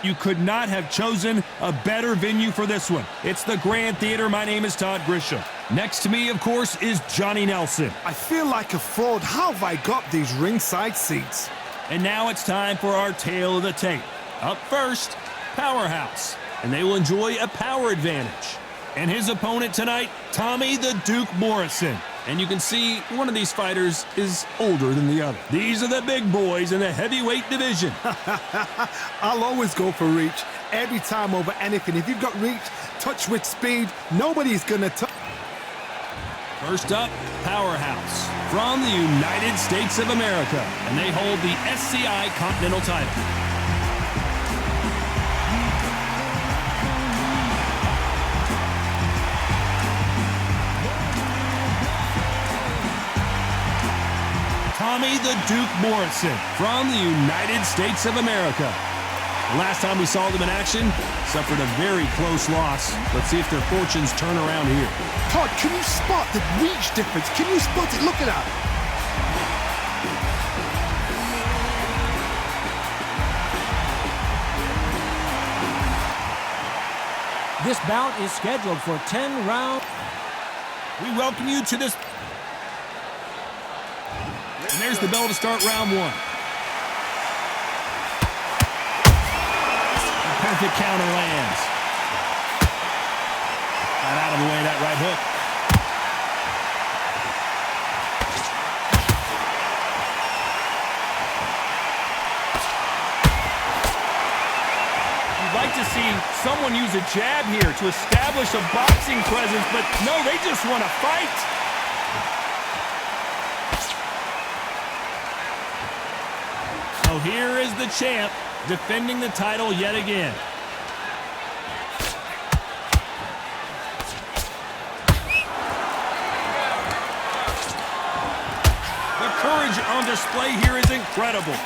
You could not have chosen a better venue for this one. It's the Grand Theater. My name is Todd Grisham. Next to me, of course, is Johnny Nelson. I feel like a fraud. How have I got these ringside seats? And now it's time for our tale of the tape. Up first, Powerhouse, and they will enjoy a power advantage. And his opponent tonight, Tommy the Duke Morrison. And you can see one of these fighters is older than the other. These are the big boys in the heavyweight division. I'll always go for reach. Every time over anything. If you've got reach, touch with speed, nobody's gonna touch. First up, Powerhouse from the United States of America. And they hold the SCI Continental title. Tommy the Duke Morrison from the United States of America. The last time we saw them in action, suffered a very close loss. Let's see if their fortunes turn around here. Todd, can you spot the reach difference? Can you spot it? Look at that. This bout is scheduled for 10 rounds. We welcome you to this. And there's the bell to start round one. A perfect counter lands. Got out of the way, that right hook. You'd like to see someone use a jab here to establish a boxing presence, but no, they just want to fight. So here is the champ defending the title yet again. The courage on display here is incredible.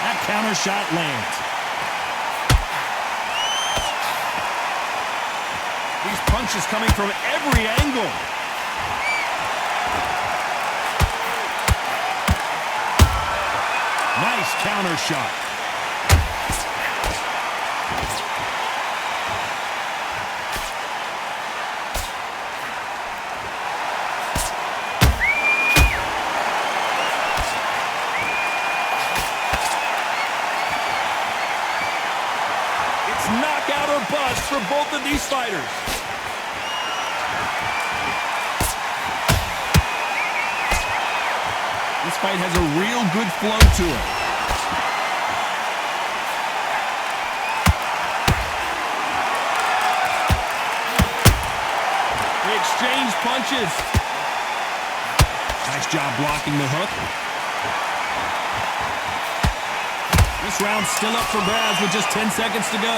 That counter shot lands. These punches coming from every angle. Nice counter shot. It's knockout or bust for both of these fighters. This fight has a real good flow to it. They exchange punches. Nice job blocking the hook. This round's still up for grabs with just 10 seconds to go.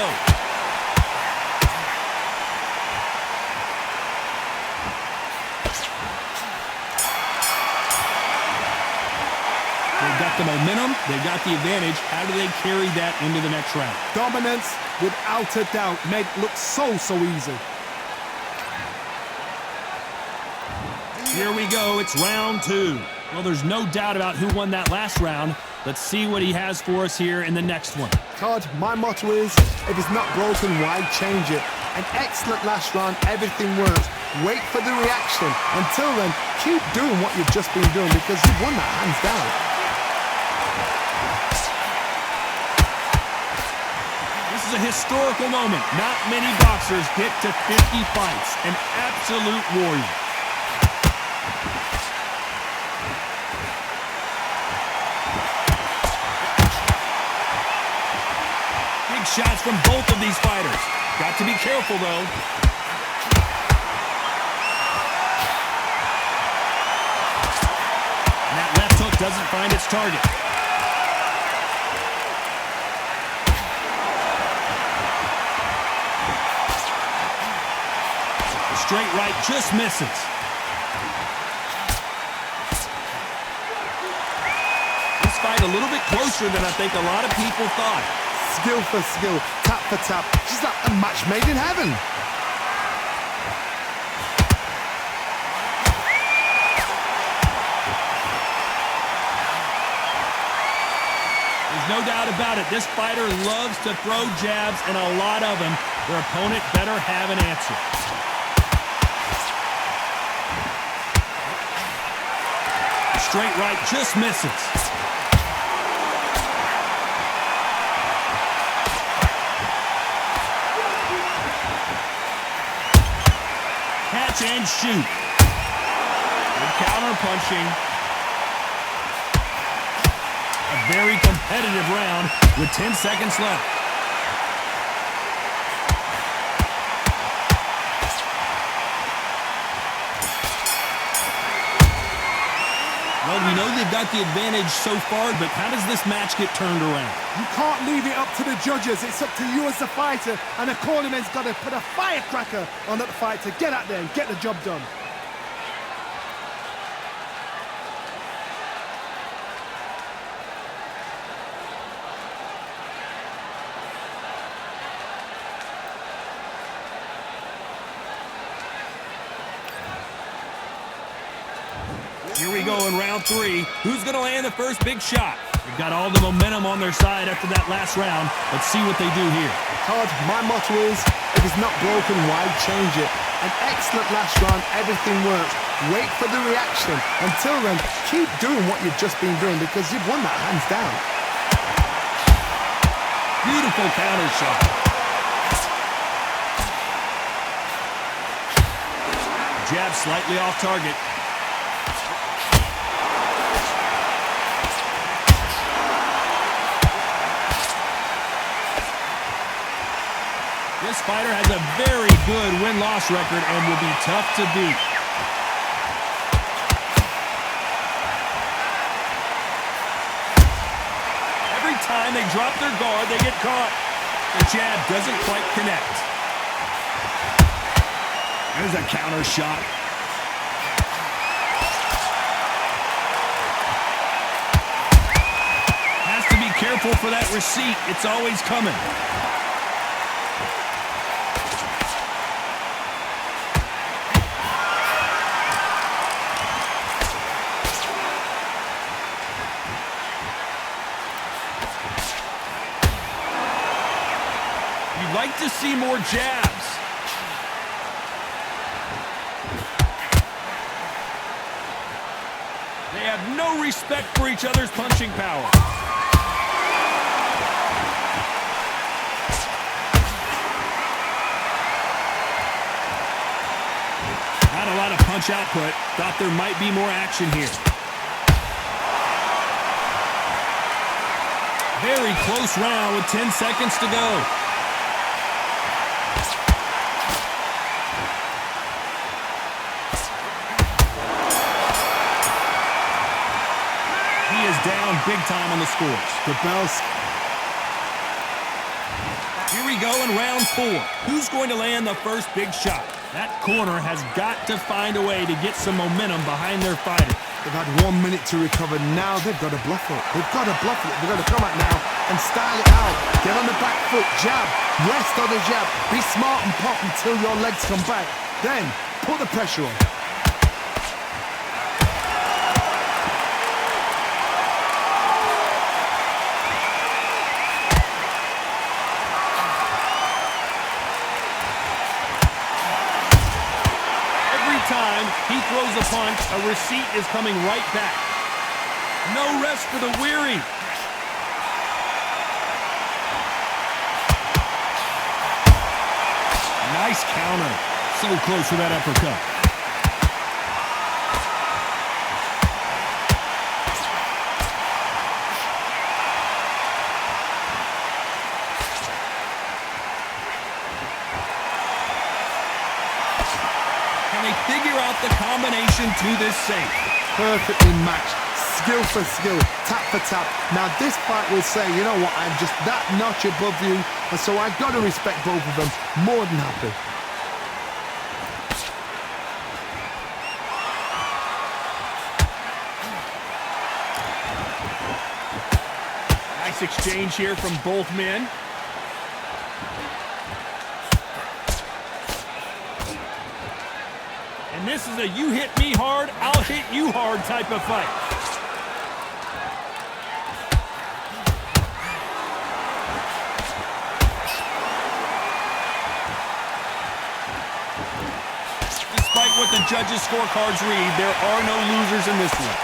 They've got the momentum, they've got the advantage. How do they carry that into the next round? Dominance, without a doubt, made it look so easy. Here we go, it's round two. Well, there's no doubt about who won that last round. Let's see what he has for us here in the next one. Todd, my motto is, if it's not broken, why change it? An excellent last round, everything works. Wait for the reaction. Until then, keep doing what you've just been doing because you've won that hands down. This is a historical moment. Not many boxers get to 50 fights. An absolute warrior. Big shots from both of these fighters. Got to be careful, though. And that left hook doesn't find its target. The straight right just misses. This fight a little bit closer than I think a lot of people thought. Skill for skill, tap for tap, just like a match made in heaven. There's There's no doubt about it. This fighter loves to throw jabs, and a lot of them. Their opponent better have an answer. Straight right just misses. Catch and shoot. Good counter punching. A very competitive round with 10 seconds left. Well, we know they've got the advantage so far, but how does this match get turned around? You can't leave it up to the judges. It's up to you as the fighter, and the cornerman's got to put a firecracker on that fight to get out there and get the job done. Here we go in round 3. Who's going to land the first big shot? They've got all the momentum on their side after that last round. Let's see what they do here. Todd, my motto is, if it's not broken, why change it? An excellent last round, everything works. Wait for the reaction. Until then, keep doing what you've just been doing because you've won that hands down. Beautiful counter shot. Jab slightly off target. This fighter has a very good win-loss record and will be tough to beat. Every time they drop their guard, they get caught. The jab doesn't quite connect. There's a counter shot. Has to be careful for that receipt. It's always coming. Like to see more jabs. They have no respect for each other's punching power. Not a lot of punch output. Thought there might be more action here. Very close round with 10 seconds to go. Down big time on the scores. The bells. Here we go in round 4. Who's going to land the first big shot? That corner has got to find a way to get some momentum behind their fighter. They've had 1 minute to recover. Now they've got to bluff it. They've got to bluff it. They've got to come out now and style it out. Get on the back foot, jab, rest on the jab. Be smart and pop until your legs come back. Then put the pressure on. Time he throws a punch, a receipt is coming right back. No rest for the weary. Nice counter. So close for that uppercut. Figure out the combination to this safe. Perfectly matched. Skill for skill. Tap for tap. Now this fight will say, you know what, I'm just that notch above you. And so I've got to respect both of them. More than happy. Nice exchange here from both men. And this is a you hit me hard, I'll hit you hard type of fight. Despite what the judges' scorecards read, there are no losers in this one.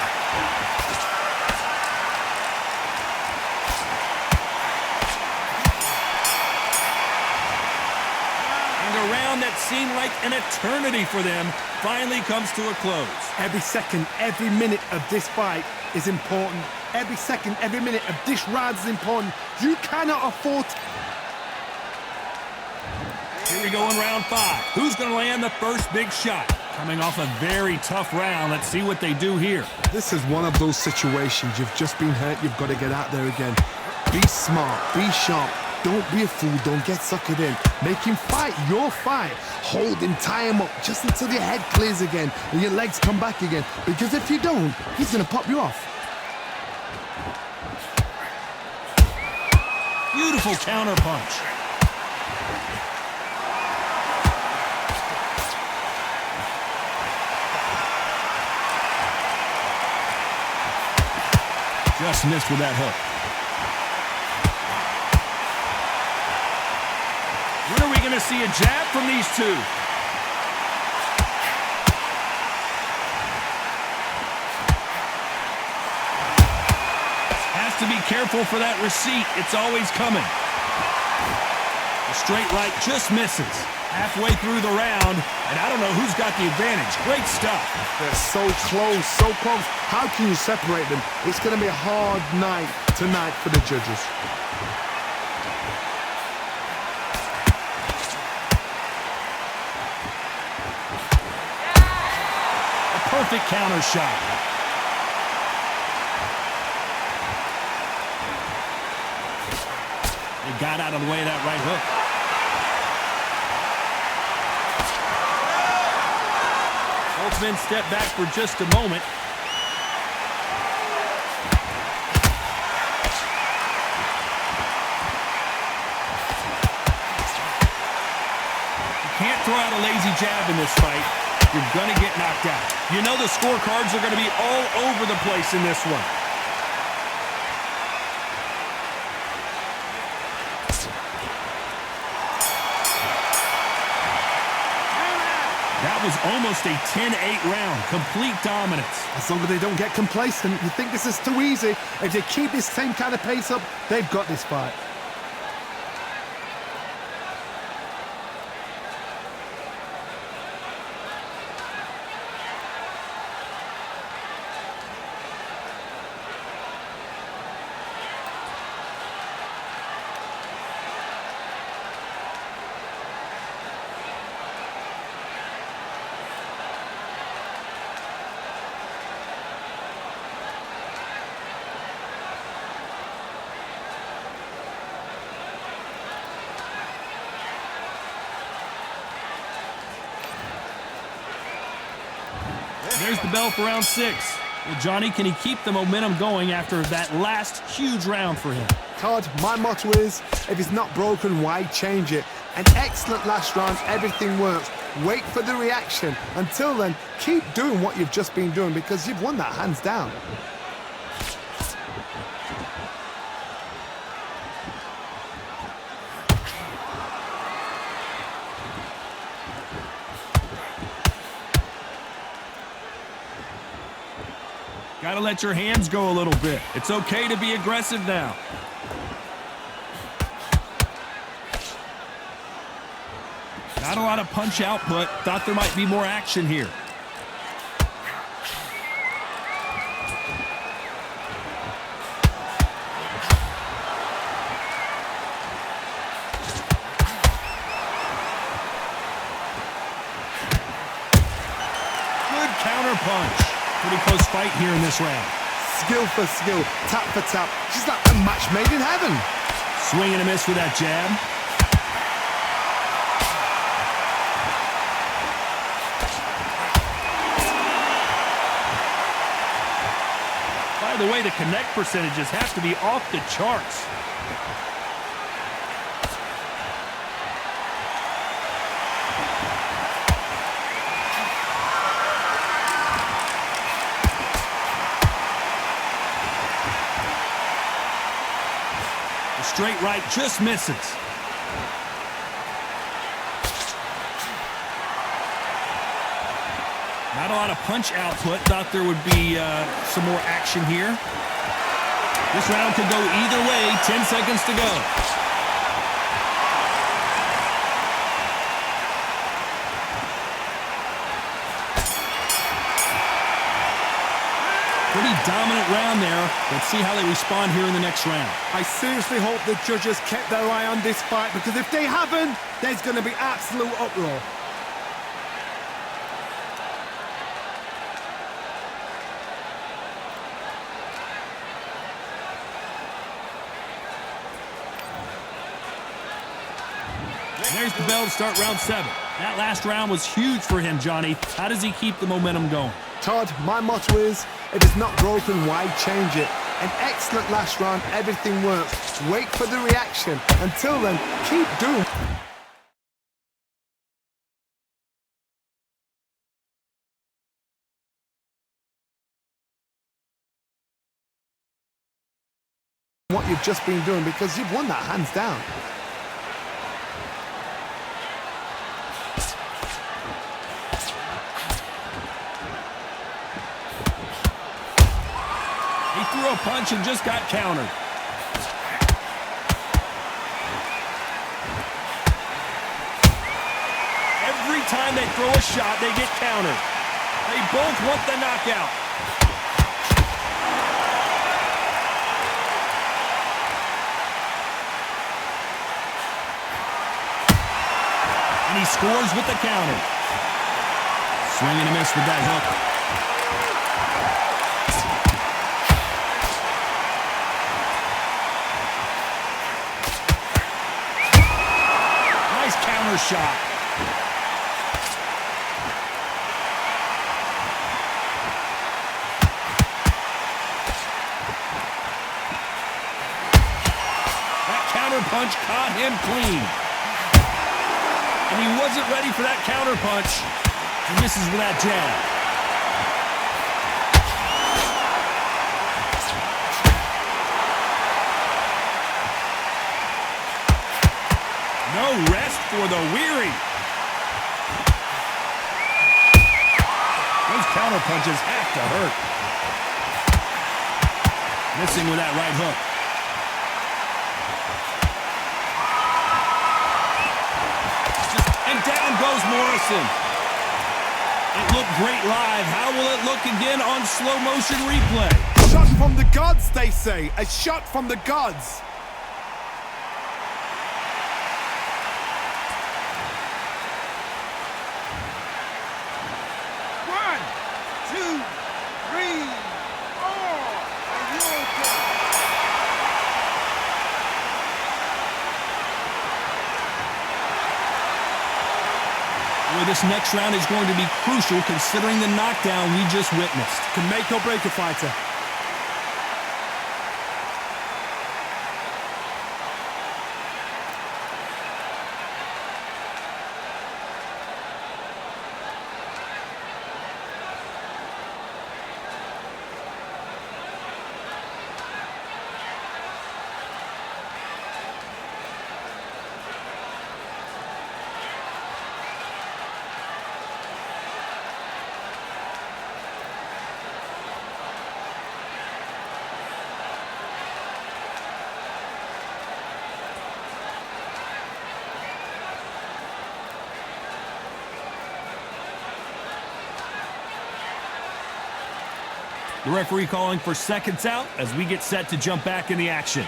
And a round that seemed like an eternity for them finally comes to a close. Every second, every minute of this fight is important. Every second, every minute of this round is important. You cannot afford to... Here we go in round 5. Who's going to land the first big shot? Coming off a very tough round. Let's see what they do here. This is one of those situations. You've just been hurt. You've got to get out there again. Be smart. Be sharp. Don't be a fool. Don't get suckered in. Make him fight your fight. Hold him, tie him up just until your head clears again and your legs come back again. Because if you don't, he's going to pop you off. Beautiful counter punch. Just missed with that hook. When are we going to see a jab from these two? Has to be careful for that receipt. It's always coming. The straight right just misses. Halfway through the round, and I don't know who's got the advantage. Great stuff. They're so close, so close. How can you separate them? It's going to be a hard night tonight for the judges. A perfect counter shot. They got out of the way of that right hook. Both men step back for just a moment. You can't throw out a lazy jab in this fight. You're going to get knocked out. You know the scorecards are going to be all over the place in this one. That was almost a 10-8 round. Complete dominance. As long as they don't get complacent, you think this is too easy. If they keep this same kind of pace up, they've got this fight. There's the bell for round 6. Well, Johnny, can he keep the momentum going after that last huge round for him? Todd, my motto is, if it's not broken, why change it? An excellent last round, everything works. Wait for the reaction. Until then, keep doing what you've just been doing because you've won that hands down. Got to let your hands go a little bit. It's okay to be aggressive now. Not a lot of punch output. Thought there might be more action here. Good counter punch. Pretty close fight here in this round. Skill for skill, tap for tap. Just like a match made in heaven. Swing and a miss with that jab. By the way, the connect percentages have to be off the charts. Straight right just misses. Not a lot of punch output. Thought there would be some more action here. This round could go either way. 10 seconds to go. Pretty dominant round there. Let's see how they respond here in the next round. I seriously hope the judges kept their eye on this fight, because if they haven't, there's going to be absolute uproar. There's the bell to start round 7. That last round was huge for him, Johnny. How does he keep the momentum going? Todd, my motto is, if it's not broken, why change it? An excellent last round, everything works. Wait for the reaction. Until then, keep doing what you've just been doing, because you've won that hands down. He threw a punch and just got countered. Every time they throw a shot, they get countered. They both want the knockout. And he scores with the counter. Swing and a miss with that hook. Shot. That counter punch caught him clean. And he wasn't ready for that counter punch. He misses with that jab. No rest for the weary. Those counter punches have to hurt. Missing with that right hook. And down goes Morrison. It looked great live. How will it look again on slow motion replay? Shot from the gods, they say. A shot from the gods. This next round is going to be crucial considering the knockdown we just witnessed. Can make or break a fighter. The referee calling for seconds out as we get set to jump back in the action.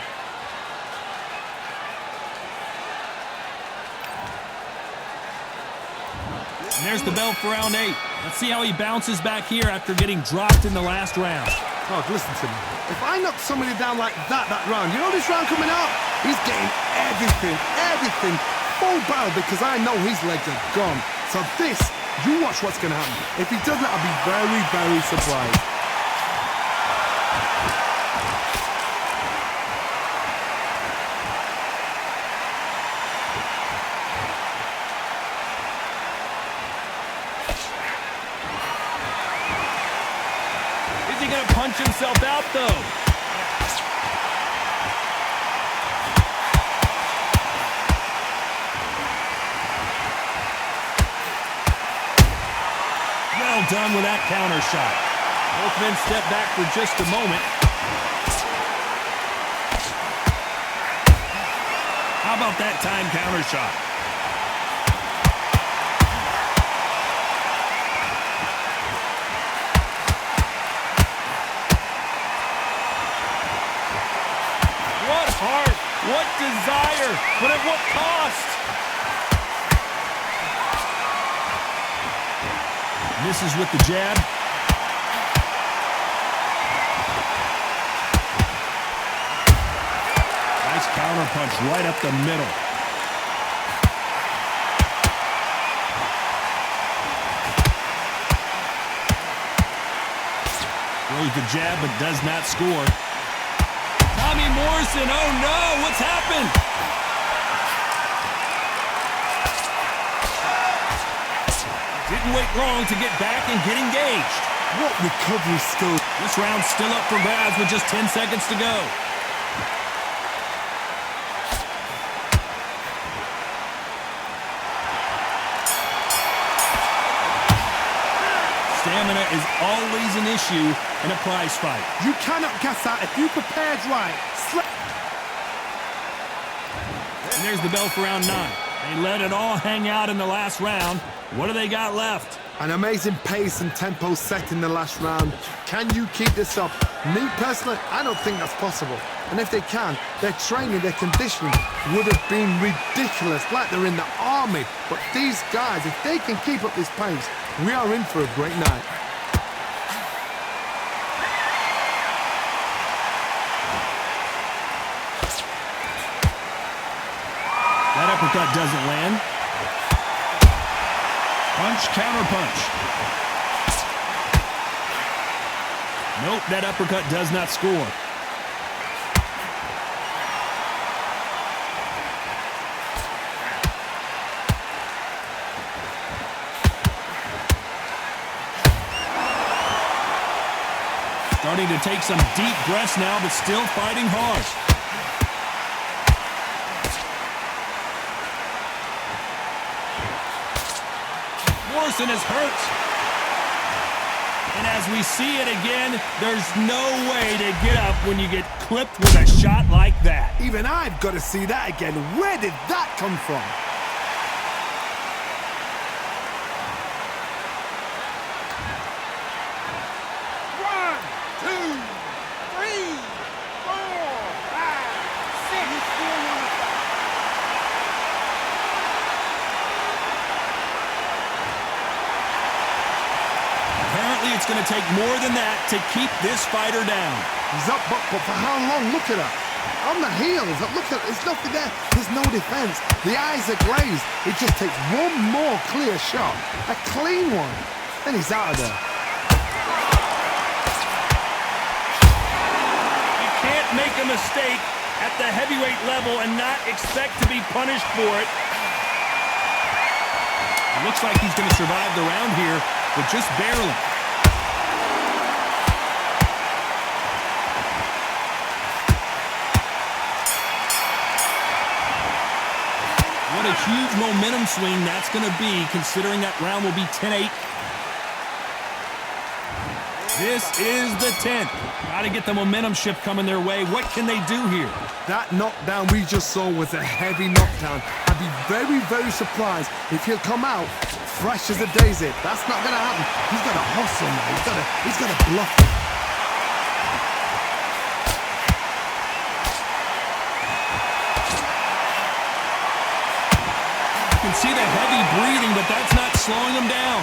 And there's the bell for round 8. Let's see how he bounces back here after getting dropped in the last round. Oh, listen to me. If I knock somebody down like that round, you know this round coming up? He's getting everything full barrel, because I know his legs are gone. So this, you watch what's going to happen. If he doesn't, I'll be very, very surprised. Is he going to punch himself out, though? Well done with that counter shot. Both men step back for just a moment. How about that time counter shot? What heart, what desire, but at what cost? Misses with the jab. Nice counter punch right up the middle. Throws the jab but does not score. Morrison, oh no, what's happened? Didn't wait long to get back and get engaged. What recovery skill. This round's still up for grabs with just 10 seconds to go. Stamina is always an issue in a prize fight. You cannot gas out if you prepared right. And there's the bell for round 9. They let it all hang out in the last round. What do they got left? An amazing pace and tempo set in the last round. Can you keep this up? Me personally, I don't think that's possible. And if they can, their training, their conditioning would have been ridiculous, like they're in the army. But these guys, if they can keep up this pace, we are in for a great night. That uppercut doesn't land. Punch, counter punch. Nope, that uppercut does not score. Starting to take some deep breaths now, but still fighting hard. Morrison is hurt. And as we see it again, there's no way to get up when you get clipped with a shot like that. Even I've got to see that again. Where did that come from? It's going to take more than that to keep this fighter down. He's up, but for how long? Look at that. On the heels. Look at it. There's nothing there. There's no defense. The eyes are glazed. It just takes one more clear shot. A clean one. Then he's out of there. You can't make a mistake at the heavyweight level and not expect to be punished for it. It looks like he's going to survive the round here, but just barely. What a huge momentum swing that's going to be, considering that round will be 10-8. This is the 10th. Got to get the momentum shift coming their way. What can they do here? That knockdown we just saw was a heavy knockdown. I'd be very, very surprised if he'll come out fresh as a daisy. That's not going to happen. He's got to hustle now. He's got to bluff it. You can see the heavy breathing, but that's not slowing him down.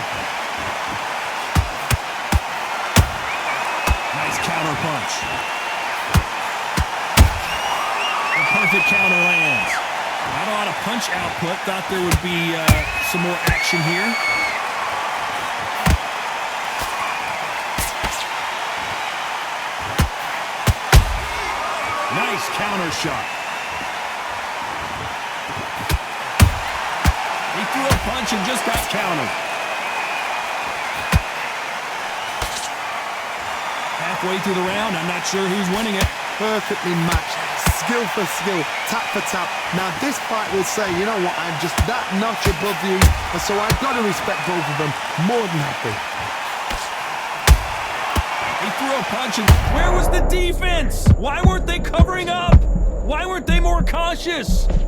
Nice counter punch. The perfect counter lands. Not a lot of punch output. Thought there would be some more action here. Nice counter shot. He threw a punch and just got countered. Halfway through the round, I'm not sure who's winning it. Perfectly matched. Skill for skill, tap for tap. Now this fight will say, you know what, I'm just that notch above you, and so I've got to respect both of them. More than happy. threw a punch, and where was the defense? Why weren't they covering up? Why weren't they more cautious? It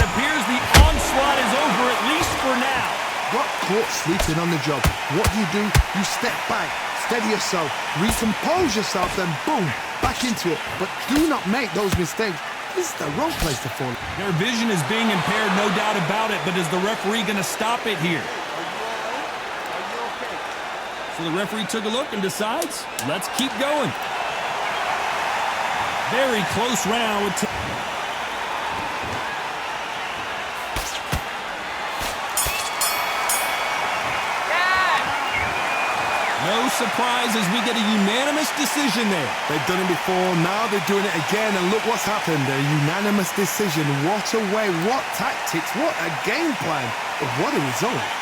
appears the onslaught is over, at least for now. Got caught sleeping on the job. What do? You step back, steady yourself, recompose yourself, then boom, back into it. But do not make those mistakes. This is the wrong place to fall. Their vision is being impaired, no doubt about it, but is the referee going to stop it here? So the referee took a look and decides, let's keep going. Very close round with no surprise as we get a unanimous decision there. They've done it before, now they're doing it again, and look what's happened. A unanimous decision. What a way, what tactics, what a game plan. But what a result.